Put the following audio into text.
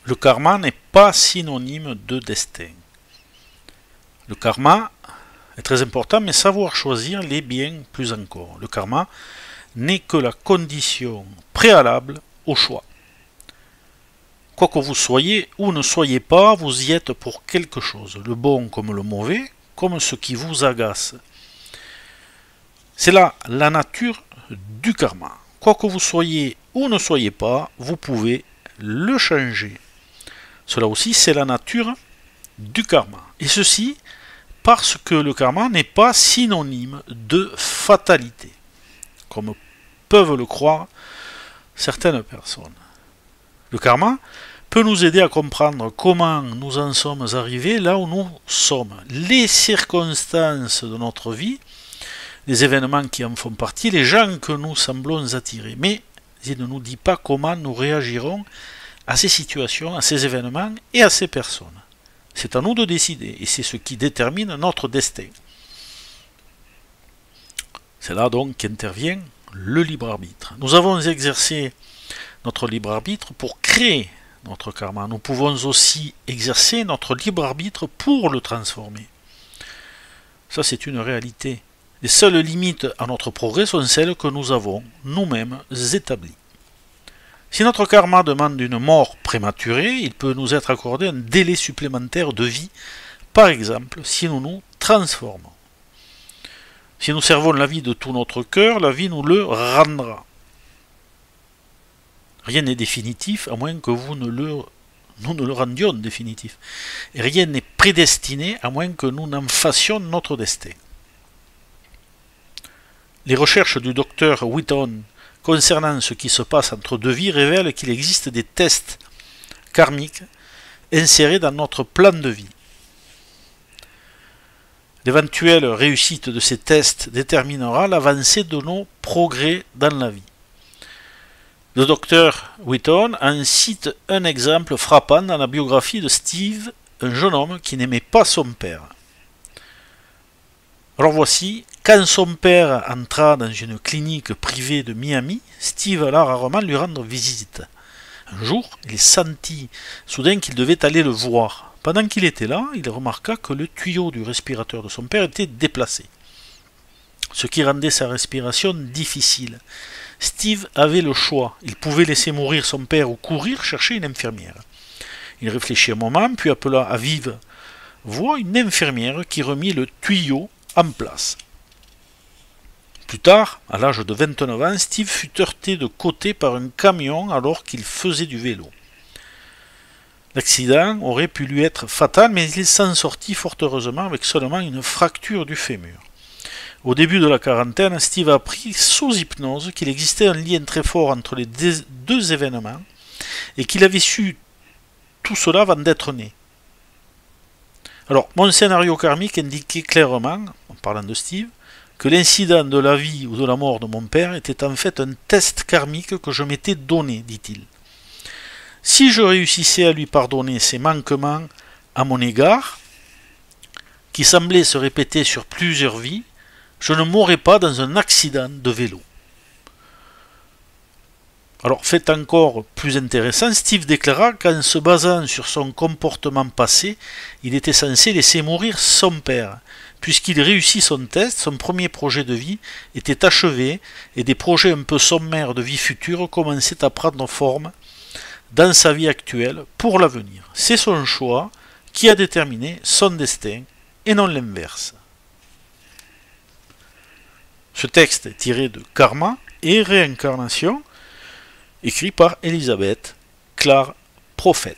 le karma n'est pas synonyme de destin. Le karma est très important, mais savoir choisir l'est bien plus encore. Le karma n'est que la condition préalable au choix. Quoi que vous soyez ou ne soyez pas, vous y êtes pour quelque chose, le bon comme le mauvais, comme ce qui vous agace. C'est là la nature du karma. Quoi que vous soyez ou ne soyez pas, vous pouvez le changer. Cela aussi, c'est la nature du karma. Et ceci parce que le karma n'est pas synonyme de fatalité, comme peuvent le croire certaines personnes. Le karma peut nous aider à comprendre comment nous en sommes arrivés là où nous sommes. Les circonstances de notre vie, les événements qui en font partie, les gens que nous semblons attirer. Mais il ne nous dit pas comment nous réagirons à ces situations, à ces événements et à ces personnes. C'est à nous de décider, et c'est ce qui détermine notre destin. C'est là donc qu'intervient le libre arbitre. Nous avons exercé notre libre arbitre pour créer notre karma. Nous pouvons aussi exercer notre libre arbitre pour le transformer. Ça, c'est une réalité. Les seules limites à notre progrès sont celles que nous avons nous-mêmes établies. Si notre karma demande une mort prématurée, il peut nous être accordé un délai supplémentaire de vie, par exemple, si nous nous transformons. Si nous servons la vie de tout notre cœur, la vie nous le rendra. Rien n'est définitif, à moins que nous ne le rendions définitif. Et rien n'est prédestiné, à moins que nous n'en fassions notre destin. Les recherches du docteur Wheaton concernant ce qui se passe entre deux vies révèlent qu'il existe des tests karmiques insérés dans notre plan de vie. L'éventuelle réussite de ces tests déterminera l'avancée de nos progrès dans la vie. Le docteur Wheaton en cite un exemple frappant dans la biographie de Steve, un jeune homme qui n'aimait pas son père. Alors voici, quand son père entra dans une clinique privée de Miami, Steve alla rarement lui rendre visite. Un jour, il sentit soudain qu'il devait aller le voir. Pendant qu'il était là, il remarqua que le tuyau du respirateur de son père était déplacé, ce qui rendait sa respiration difficile. Steve avait le choix. Il pouvait laisser mourir son père ou courir chercher une infirmière. Il réfléchit un moment, puis appela à vive voix une infirmière qui remit le tuyau en place. Plus tard, à l'âge de 29 ans, Steve fut heurté de côté par un camion alors qu'il faisait du vélo. L'accident aurait pu lui être fatal, mais il s'en sortit fort heureusement avec seulement une fracture du fémur. Au début de la quarantaine, Steve a appris sous hypnose qu'il existait un lien très fort entre les deux événements et qu'il avait su tout cela avant d'être né. Alors, mon scénario karmique indiquait clairement, en parlant de Steve, que l'incident de la vie ou de la mort de mon père était en fait un test karmique que je m'étais donné, dit-il. Si je réussissais à lui pardonner ses manquements à mon égard, qui semblaient se répéter sur plusieurs vies, je ne mourrais pas dans un accident de vélo. Alors, fait encore plus intéressant, Steve déclara qu'en se basant sur son comportement passé, il était censé laisser mourir son père. Puisqu'il réussit son test, son premier projet de vie était achevé et des projets un peu sommaires de vie future commençaient à prendre forme dans sa vie actuelle pour l'avenir. C'est son choix qui a déterminé son destin et non l'inverse. Ce texte est tiré de Karma et Réincarnation, écrit par Elisabeth Clare Prophète.